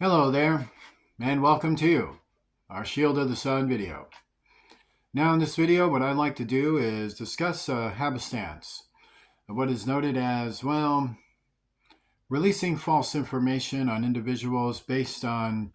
Hello there, and welcome to our Shield of the Sun video. Now in this video, what I'd like to do is discuss Habestance, what is noted as, well, releasing false information on individuals based on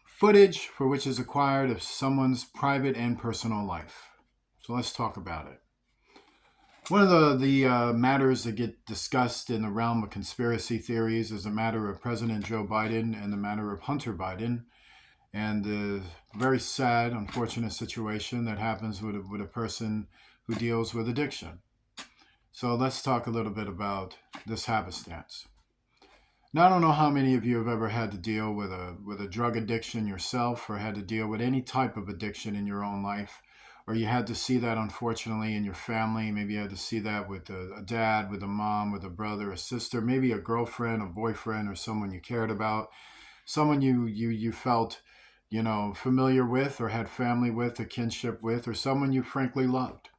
footage for which is acquired of someone's private and personal life. So let's talk about it. One of the matters that get discussed in the realm of conspiracy theories is the matter of President Joe Biden and the matter of Hunter Biden and the very sad, unfortunate situation that happens with a person who deals with addiction. So let's talk a little bit about this happenstance. Now, I don't know how many of you have ever had to deal with a drug addiction yourself, or had to deal with any type of addiction in your own life, or you had to see that unfortunately in your family. Maybe you had to see that with a dad, with a mom, with a brother, a sister, maybe a girlfriend, a boyfriend, or someone you cared about, someone you felt familiar with, or had family with, a kinship with, or someone you frankly loved.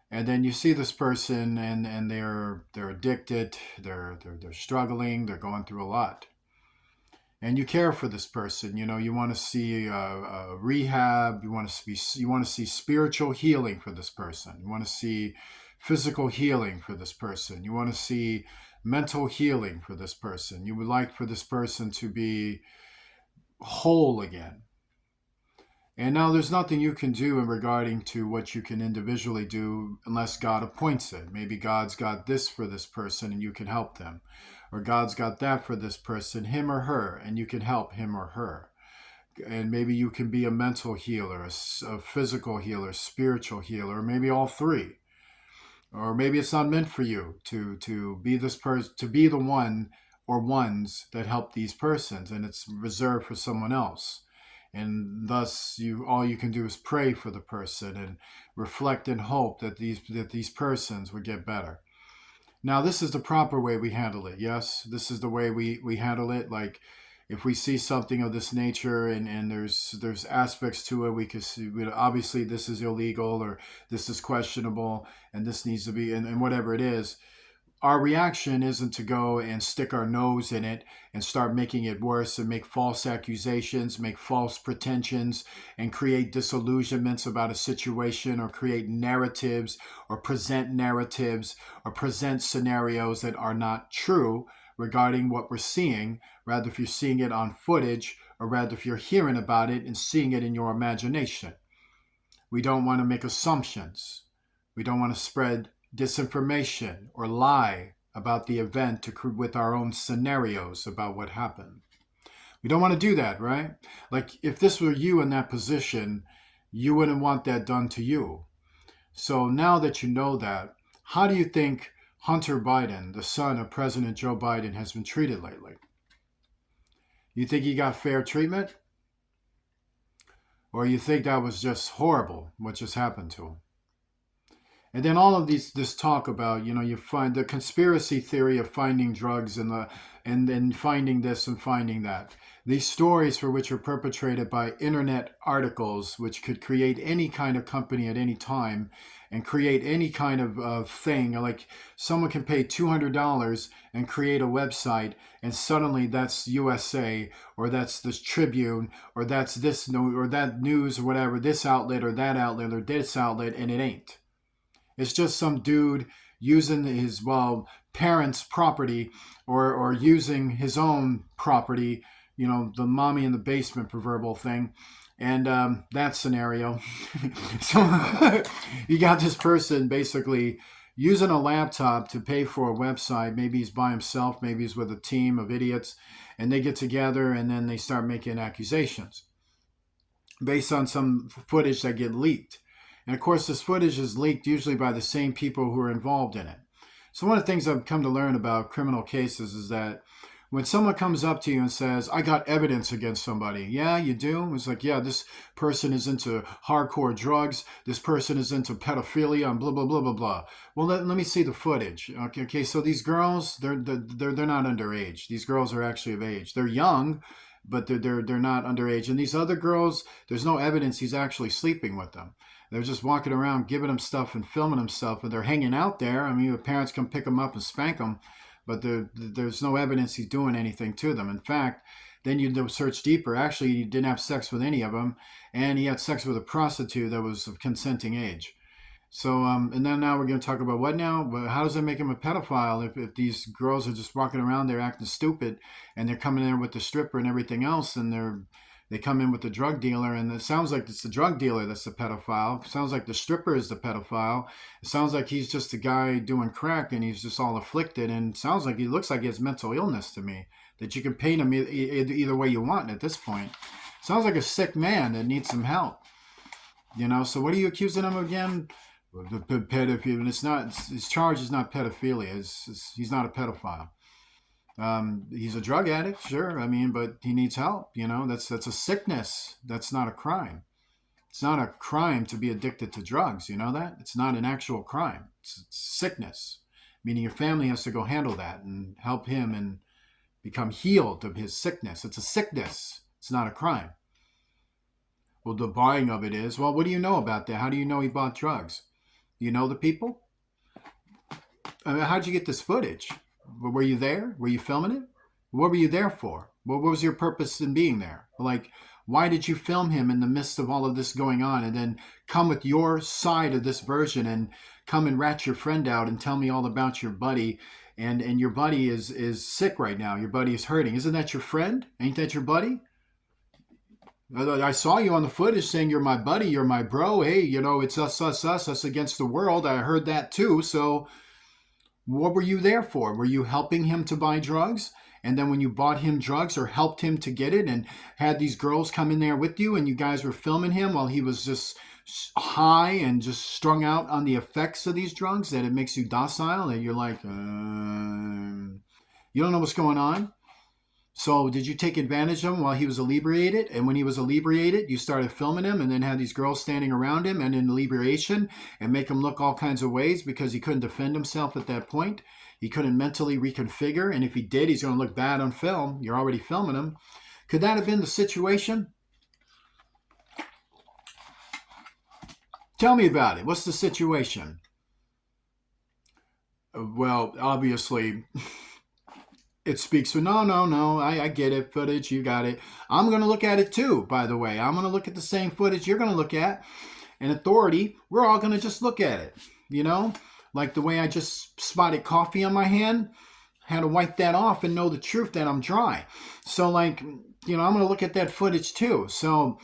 And then you see this person, and they're addicted, they're struggling, they're going through a lot, and you care for this person. You want to see rehab, you want to see spiritual healing for this person, you want to see physical healing for this person, you want to see mental healing for this person, you would like for this person to be whole again. And now there's nothing you can do in regarding to what you can individually do unless God appoints it. Maybe God's got this for this person and you can help them. Or God's got that for this person, him or her, and you can help him or her. And maybe you can be a mental healer, a physical healer, spiritual healer, or maybe all three. Or maybe it's not meant for you to be this person, to be the one or ones that help these persons, and it's reserved for someone else. And thus all you can do is pray for the person and reflect and hope that these persons would get better. Now, this is the proper way we handle it. Yes, this is the way we handle it. Like, if we see something of this nature, and there's aspects to it, we could see, obviously this is illegal, or this is questionable, and this needs to be, and whatever it is, our reaction isn't to go and stick our nose in it and start making it worse and make false accusations, make false pretensions, and create disillusionments about a situation, or create narratives, or present scenarios that are not true regarding what we're seeing. Rather, if you're seeing it on footage, or rather if you're hearing about it and seeing it in your imagination. We don't want to make assumptions. We don't want to spread disinformation or lie about the event with our own scenarios about what happened. We don't want to do that, right? Like, if this were you in that position, you wouldn't want that done to you. So now that you know that, how do you think Hunter Biden, the son of President Joe Biden, has been treated lately? You think he got fair treatment? Or you think that was just horrible what just happened to him? And then all of this talk about, you find the conspiracy theory of finding drugs, and then finding this and finding that. These stories for which are perpetrated by internet articles, which could create any kind of company at any time and create any kind of thing. Like, someone can pay $200 and create a website, and suddenly that's USA, or that's this Tribune, or that's this, or that news, or whatever, this outlet or that outlet or this outlet, and it ain't. It's just some dude using his, parents' property, or using his own property, the mommy in the basement proverbial thing. And that scenario. So you got this person basically using a laptop to pay for a website. Maybe he's by himself, maybe he's with a team of idiots, and they get together and then they start making accusations based on some footage that get leaked. And of course, this footage is leaked usually by the same people who are involved in it. So one of the things I've come to learn about criminal cases is that when someone comes up to you and says, I got evidence against somebody. Yeah, you do? It's like, yeah, this person is into hardcore drugs. This person is into pedophilia and blah, blah, blah, blah, blah. Well, let me see the footage. Okay, so these girls, they're not underage. These girls are actually of age. They're young, but they're not underage. And these other girls, there's no evidence he's actually sleeping with them. They're just walking around giving them stuff and filming them stuff, and they're hanging out there. I mean, the parents come pick them up and spank them, but there's no evidence he's doing anything to them. In fact, then you search deeper. Actually, he didn't have sex with any of them, and he had sex with a prostitute that was of consenting age. So, and then now we're going to talk about what now? Well, how does that make him a pedophile if these girls are just walking around there acting stupid, and they're coming in with the stripper and everything else, and they come in with the drug dealer, and it sounds like it's the drug dealer that's the pedophile. It sounds like the stripper is the pedophile. It sounds like he's just a guy doing crack, and he's just all afflicted, and it sounds like he looks like he has mental illness to me, that you can paint him either way you want at this point. Sounds like a sick man that needs some help. So what are you accusing him of again? The pedophilia. It's not. His charge is not pedophilia. He's not a pedophile. He's a drug addict, sure. I mean, but he needs help. That's a sickness. That's not a crime. It's not a crime to be addicted to drugs. You know that? It's not an actual crime. It's sickness, meaning your family has to go handle that and help him and become healed of his sickness. It's a sickness. It's not a crime. Well, the buying of it is. Well, what do you know about that? How do you know he bought drugs? You know the people? How'd you get this footage? Were you there? Were you filming it? What were you there for? What was your purpose in being there? Like, why did you film him in the midst of all of this going on and then come with your side of this version and come and rat your friend out and tell me all about your buddy? And your buddy is sick right now. Your buddy is hurting. Isn't that your friend? Ain't that your buddy? I saw you on the footage saying you're my buddy, you're my bro. Hey, it's us against the world. I heard that too. So what were you there for? Were you helping him to buy drugs? And then when you bought him drugs or helped him to get it and had these girls come in there with you and you guys were filming him while he was just high and just strung out on the effects of these drugs, that it makes you docile and you're like, you don't know what's going on? So did you take advantage of him while he was inebriated? And when he was inebriated, you started filming him and then had these girls standing around him and in inebriation and make him look all kinds of ways because he couldn't defend himself at that point. He couldn't mentally reconfigure. And if he did, he's going to look bad on film. You're already filming him. Could that have been the situation? Tell me about it. What's the situation? Well, obviously... It speaks for, no, I get it, footage, you got it. I'm going to look at it too, by the way. I'm going to look at the same footage you're going to look at. And authority, we're all going to just look at it, Like the way I just spotted coffee on my hand, had to wipe that off and know the truth that I'm dry. So I'm going to look at that footage too. So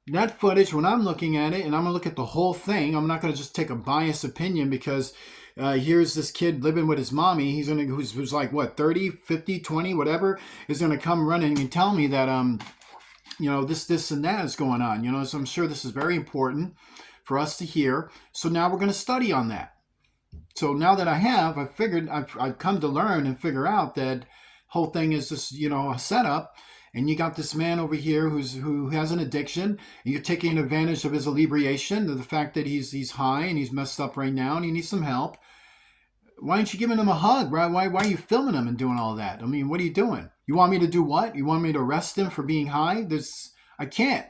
that footage, when I'm looking at it, and I'm going to look at the whole thing, I'm not going to just take a biased opinion because... here's this kid living with his mommy. Who's like, what, 30, 50, 20, whatever, is going to come running and tell me that, this and that is going on, So I'm sure this is very important for us to hear. So now we're going to study on that. So now that I've come to learn and figure out that whole thing is just, a setup. And you got this man over here who has an addiction, and you're taking advantage of his inebriation, of the fact that he's high and he's messed up right now and he needs some help. Why aren't you giving him a hug? Why are you filming him and doing all that? I mean, what are you doing? You want me to do what? You want me to arrest him for being high? I can't.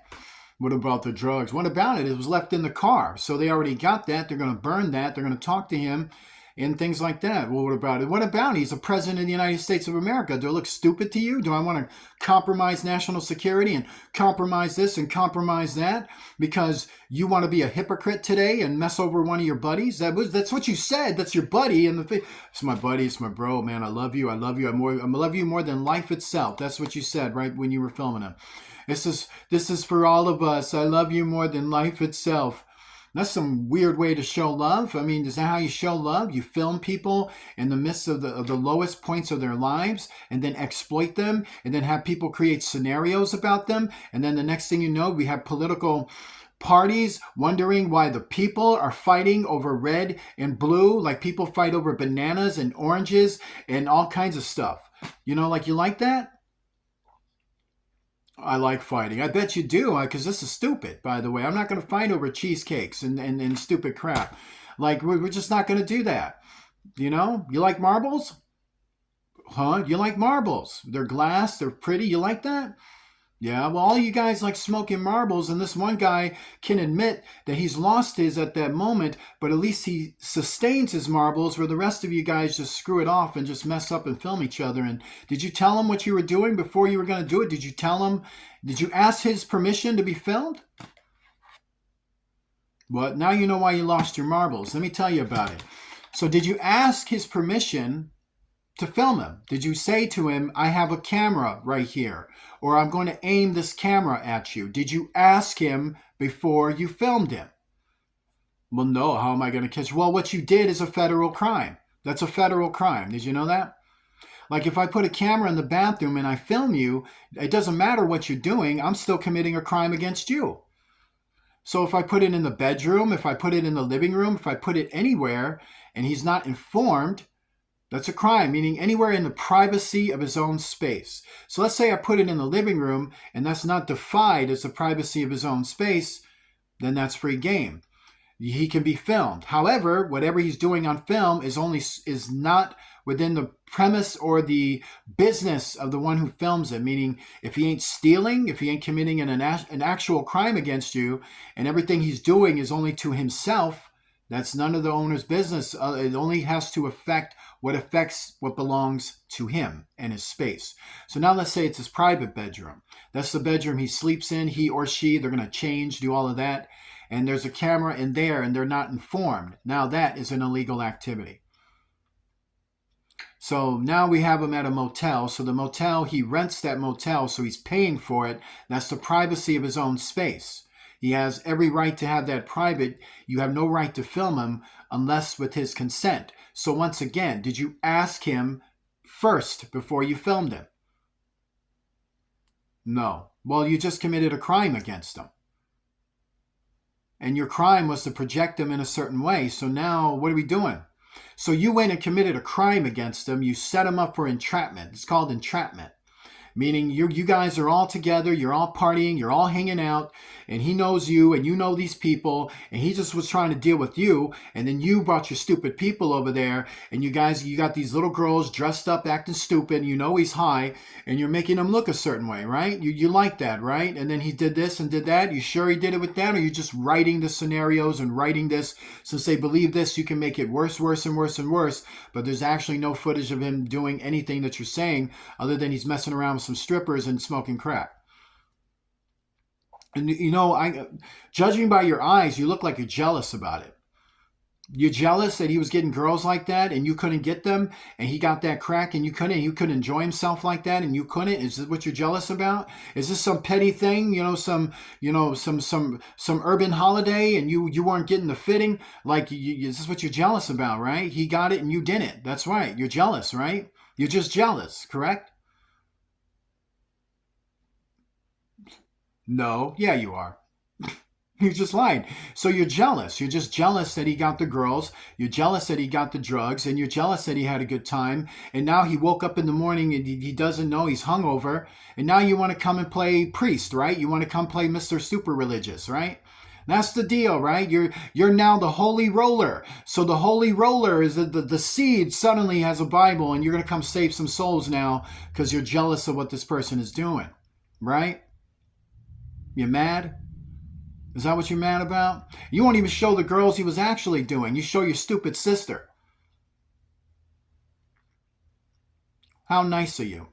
What about the drugs? What about it? It was left in the car. So they already got that. They're going to burn that. They're going to talk to him. And things like that. Well, what about it? What about he's the president of the United States of America? Do I look stupid to you? Do I want to compromise national security and compromise this and compromise that because you want to be a hypocrite today and mess over one of your buddies? That's what you said. That's your buddy. And it's my buddy. It's my bro, man. I love you. I love you. I love you more than life itself. That's what you said right when you were filming him. This is for all of us. I love you more than life itself. That's some weird way to show love. I mean, is that how you show love? You film people in the midst of the lowest points of their lives and then exploit them and then have people create scenarios about them. And then the next thing you know, we have political parties wondering why the people are fighting over red and blue, like people fight over bananas and oranges and all kinds of stuff. You like that? I like fighting. I bet you do, because this is stupid, by the way. I'm not going to fight over cheesecakes and stupid crap. Like, we're just not going to do that. You like marbles? Huh? You like marbles? They're glass. They're pretty. You like that? Yeah, well, all you guys like smoking marbles, and this one guy can admit that he's lost his at that moment, but at least he sustains his marbles, where the rest of you guys just screw it off and just mess up and film each other. And did you tell him what you were doing before you were going to do it? Did you tell him? Did you ask his permission to be filmed? Well, now you know why you lost your marbles. Let me tell you about it. So, did you ask his permission to film him? Did you say to him, I have a camera right here, or I'm going to aim this camera at you? Did you ask him before you filmed him? Well, no, how am I going to catch? Well, what you did is a federal crime. That's a federal crime. Did you know that? Like if I put a camera in the bathroom and I film you, it doesn't matter what you're doing, I'm still committing a crime against you. So if I put it in the bedroom, if I put it in the living room, if I put it anywhere and he's not informed, that's a crime, meaning anywhere in the privacy of his own space. So let's say I put it in the living room and that's not defined as the privacy of his own space, then that's free game. He can be filmed. However, whatever he's doing on film is not within the premise or the business of the one who films it. Meaning, if he ain't stealing, if he ain't committing an actual crime against you, and everything he's doing is only to himself, that's none of the owner's business. It only has to affect what belongs to him and his space. So now let's say it's his private bedroom. That's the bedroom he sleeps in, he or she, they're going to change, do all of that. And there's a camera in there and they're not informed. Now that is an illegal activity. So now we have him at a motel. So the motel, he rents that motel, so he's paying for it. That's the privacy of his own space. He has every right to have that private. You have no right to film him unless with his consent. So once again, did you ask him first before you filmed him? No. Well, you just committed a crime against him. And your crime was to project him in a certain way. So now what are we doing? So you went and committed a crime against him. You set him up for entrapment. It's called entrapment. Meaning you guys are all together, you're all partying, you're all hanging out, and he knows you and you know these people, and he just was trying to deal with you, and then you brought your stupid people over there, and you got these little girls dressed up acting stupid, and you know he's high, and you're making him look a certain way, right? You like that, right? And then he did this and did that. You sure he did it with that, or are you just writing the scenarios and writing this since they believe this, you can make it worse, worse, and worse, and worse, but there's actually no footage of him doing anything that you're saying other than he's messing around with some strippers and smoking crack. And you know, judging by your eyes, you look like you're jealous about it. You're jealous that he was getting girls like that and you couldn't get them, and he got that crack and you couldn't enjoy himself like that and you couldn't. Is this what you're jealous about? Is this some petty thing, some urban holiday and you weren't getting the fitting? Like, is this what you're jealous about, right? He got it and you didn't. That's right. You're jealous, right? You're just jealous, correct? No. Yeah, you are. You just lied. So you're jealous. You're just jealous that he got the girls. You're jealous that he got the drugs. And you're jealous that he had a good time. And now he woke up in the morning and he doesn't know he's hungover. And now you want to come and play priest, right? You want to come play Mr. Super Religious, right? That's the deal, right? You're now the holy roller. So the holy roller is the seed suddenly has a Bible and you're going to come save some souls now because you're jealous of what this person is doing, right? You mad? Is that what you're mad about? You won't even show the girls he was actually doing. You show your stupid sister. How nice of you.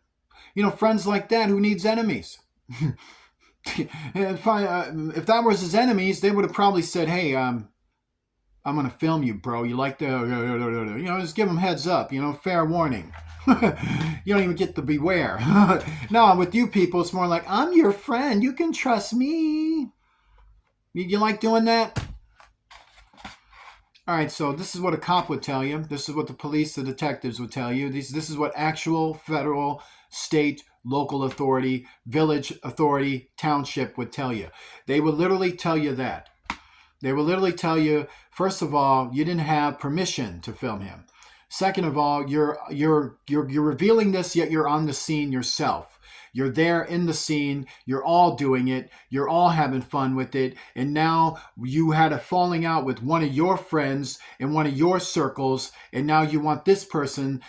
You know, friends like that, who needs enemies? If that was his enemies, they would have probably said, hey, I'm going to film you, bro. You like the, just give them heads up, fair warning. You don't even get to beware. No, with you people, it's more like, I'm your friend. You can trust me. You like doing that? All right, so this is what a cop would tell you. This is what the police, the detectives would tell you. This is what actual federal, state, local authority, village authority, township would tell you. They would literally tell you that. They will literally tell you, first of all, you didn't have permission to film him. Second of all, you're revealing this, yet you're on the scene yourself. You're there in the scene. You're all doing it. You're all having fun with it. And now you had a falling out with one of your friends in one of your circles. And now you want this person,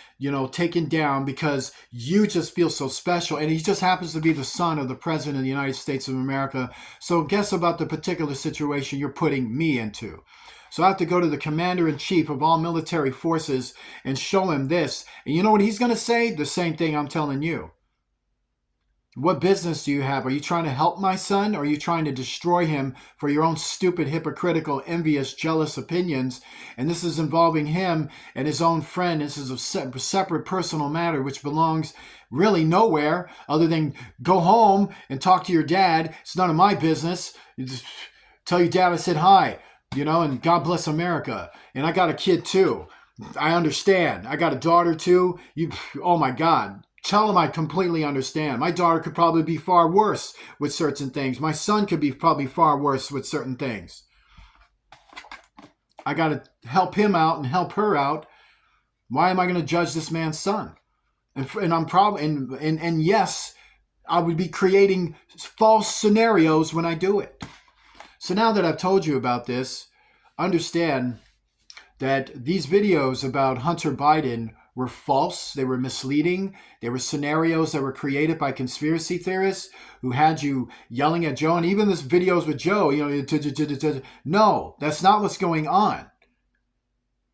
taken down because you just feel so special. And he just happens to be the son of the President of the United States of America. So guess about the particular situation you're putting me into. So I have to go to the commander-in-chief of all military forces and show him this. And you know what he's going to say? The same thing I'm telling you. What business do you have? Are you trying to help my son? Or are you trying to destroy him for your own stupid, hypocritical, envious, jealous opinions? And this is involving him and his own friend. This is a separate personal matter which belongs really nowhere other than go home and talk to your dad. It's none of my business. You just tell your dad I said hi, and God bless America. And I got a kid too. I understand. I got a daughter too. Oh my God. Tell him I completely understand. My daughter could probably be far worse with certain things. My son could be probably far worse with certain things. I got to help him out and help her out. Why am I going to judge this man's son? And I'm probably and yes, I would be creating false scenarios when I do it. So now that I've told you about this, understand that these videos about Hunter Biden were false. They were misleading. They were scenarios that were created by conspiracy theorists who had you yelling at Joe. And even this videos with Joe, no, that's not what's going on.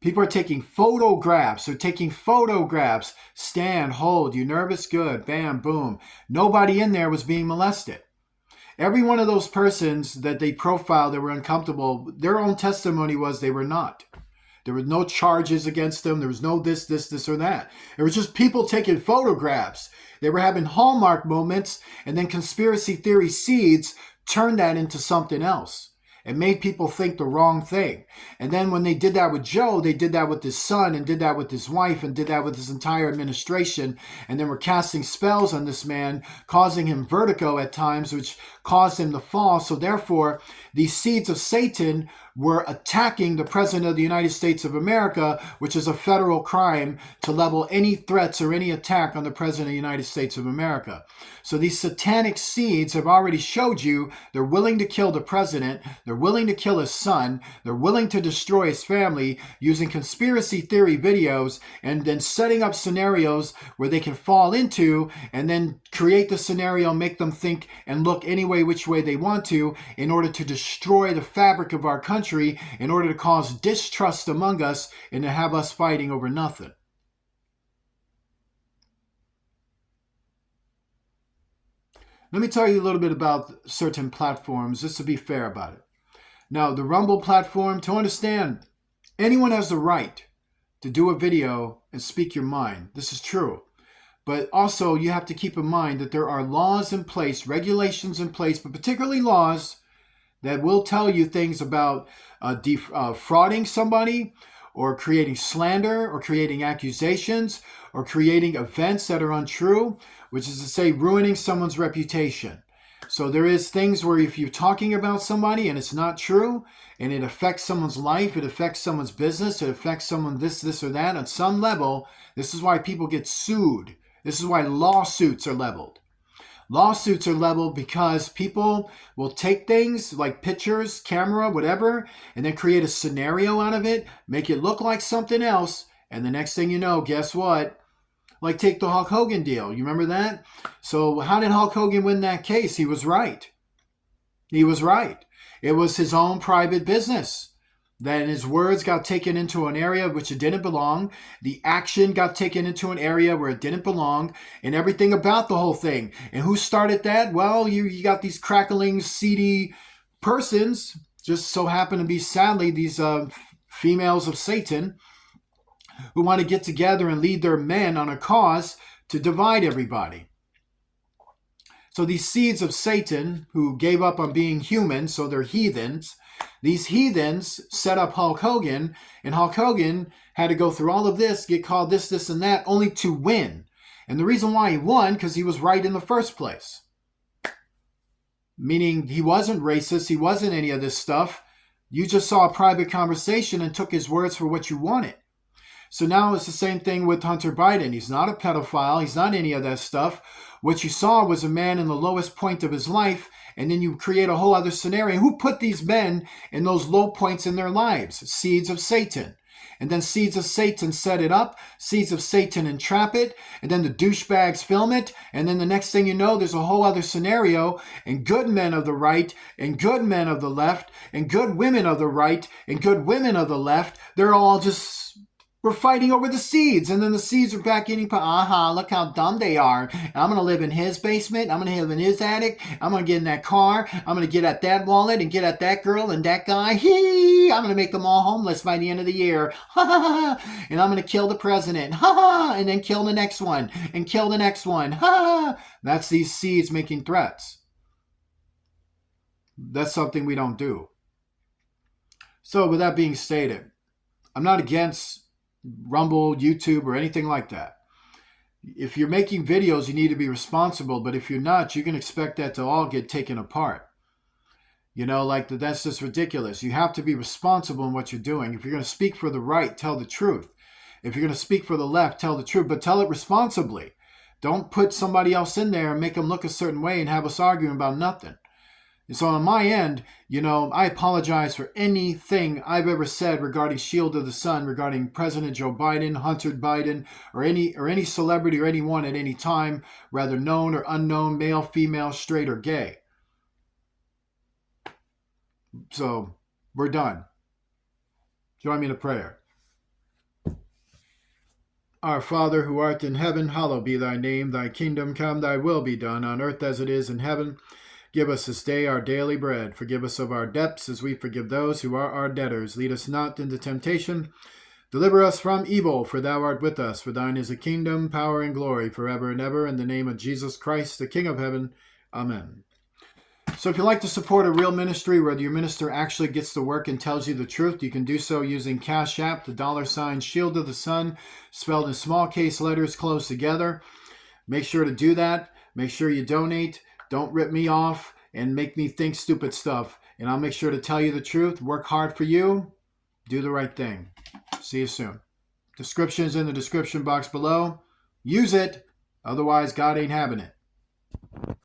People are taking photographs. They're taking photographs. Stand, hold, you nervous? Good. Bam, boom. Nobody in there was being molested. Every one of those persons that they profiled that were uncomfortable, their own testimony was they were not. There were no charges against them. There was no this, or that. It was just people taking photographs. They were having Hallmark moments, and then conspiracy theory seeds turned that into something else. It made people think the wrong thing. And then when they did that with Joe, they did that with his son and did that with his wife and did that with his entire administration. And then were casting spells on this man, causing him vertigo at times, which caused him to fall. So therefore, these seeds of Satan were attacking the President of the United States of America, which is a federal crime to level any threats or any attack on the President of the United States of America. So these satanic seeds have already showed you they're willing to kill the president, they're willing to kill his son, they're willing to destroy his family using conspiracy theory videos and then setting up scenarios where they can fall into and then create the scenario, make them think and look any way which way they want to in order to destroy the fabric of our country, in order to cause distrust among us and to have us fighting over nothing. Let me tell you a little bit about certain platforms, just to be fair about it. Now, the Rumble platform, to understand, anyone has the right to do a video and speak your mind. This is true. But also, you have to keep in mind that there are laws in place, regulations in place, but particularly laws that will tell you things about defrauding somebody or creating slander or creating accusations or creating events that are untrue, which is to say ruining someone's reputation. So there is things where if you're talking about somebody and it's not true and it affects someone's life, it affects someone's business, it affects someone this or that on some level, this is why people get sued. This is why lawsuits are leveled. Lawsuits are leveled because people will take things like pictures, camera, whatever, and then create a scenario out of it, make it look like something else, and the next thing you know, guess what? Like take the Hulk Hogan deal. You remember that? So how did Hulk Hogan win that case? He was right. He was right. It was his own private business. Then his words got taken into an area which it didn't belong. The action got taken into an area where it didn't belong, and everything about the whole thing. And who started that? Well, you got these crackling, seedy persons, just so happen to be, sadly, these females of Satan, who want to get together and lead their men on a cause to divide everybody. So these seeds of Satan, who gave up on being human, so they're heathens, these heathens set up Hulk Hogan, and Hulk Hogan had to go through all of this, get called this, and that, only to win. And the reason why he won, because he was right in the first place. Meaning he wasn't racist, he wasn't any of this stuff. You just saw a private conversation and took his words for what you wanted. So now it's the same thing with Hunter Biden. He's not a pedophile. He's not any of that stuff. What you saw was a man in the lowest point of his life, and then you create a whole other scenario. Who put these men in those low points in their lives? Seeds of Satan. And then seeds of Satan set it up, seeds of Satan entrap it, and then the douchebags film it, and then the next thing you know, there's a whole other scenario, and good men of the right, and good men of the left, and good women of the right, and good women of the left, they're all just... We're fighting over the seeds, and then the seeds are back getting, look how dumb they are. I'm going to live in his basement. I'm going to live in his attic. I'm going to get in that car. I'm going to get at that wallet and get at that girl and that guy. I'm going to make them all homeless by the end of the year. And I'm going to kill the president. And then kill the next one. And kill the next one. That's these seeds making threats. That's something we don't do. So with that being stated, I'm not against Rumble, YouTube, or anything like that. If you're making videos, you need to be responsible, but if you're not, you can expect that to all get taken apart. You know, like that's just ridiculous. You have to be responsible in what you're doing. If you're going to speak for the right, tell the truth. If you're going to speak for the left, tell the truth, but tell it responsibly. Don't put somebody else in there and make them look a certain way and have us arguing about nothing. And so on my end, you know, I apologize for anything I've ever said regarding Shield of the Sun, regarding President Joe Biden, Hunter Biden, or any celebrity or anyone at any time, rather known or unknown, male, female, straight, or gay. So we're done. Join me in a prayer. Our Father, who art in heaven, hallowed be thy name. Thy kingdom come, thy will be done, on earth as it is in heaven. Give us this day our daily bread. Forgive us of our debts as we forgive those who are our debtors. Lead us not into temptation. Deliver us from evil, for thou art with us. For thine is the kingdom, power, and glory, forever and ever. In the name of Jesus Christ, the King of heaven. Amen. So if you'd like to support a real ministry where your minister actually gets to work and tells you the truth, you can do so using Cash App, the $ Shield of the Sun, spelled in small case letters close together. Make sure to do that. Make sure you donate. Don't rip me off and make me think stupid stuff. And I'll make sure to tell you the truth. Work hard for you. Do the right thing. See you soon. Description's in the description box below. Use it. Otherwise, God ain't having it.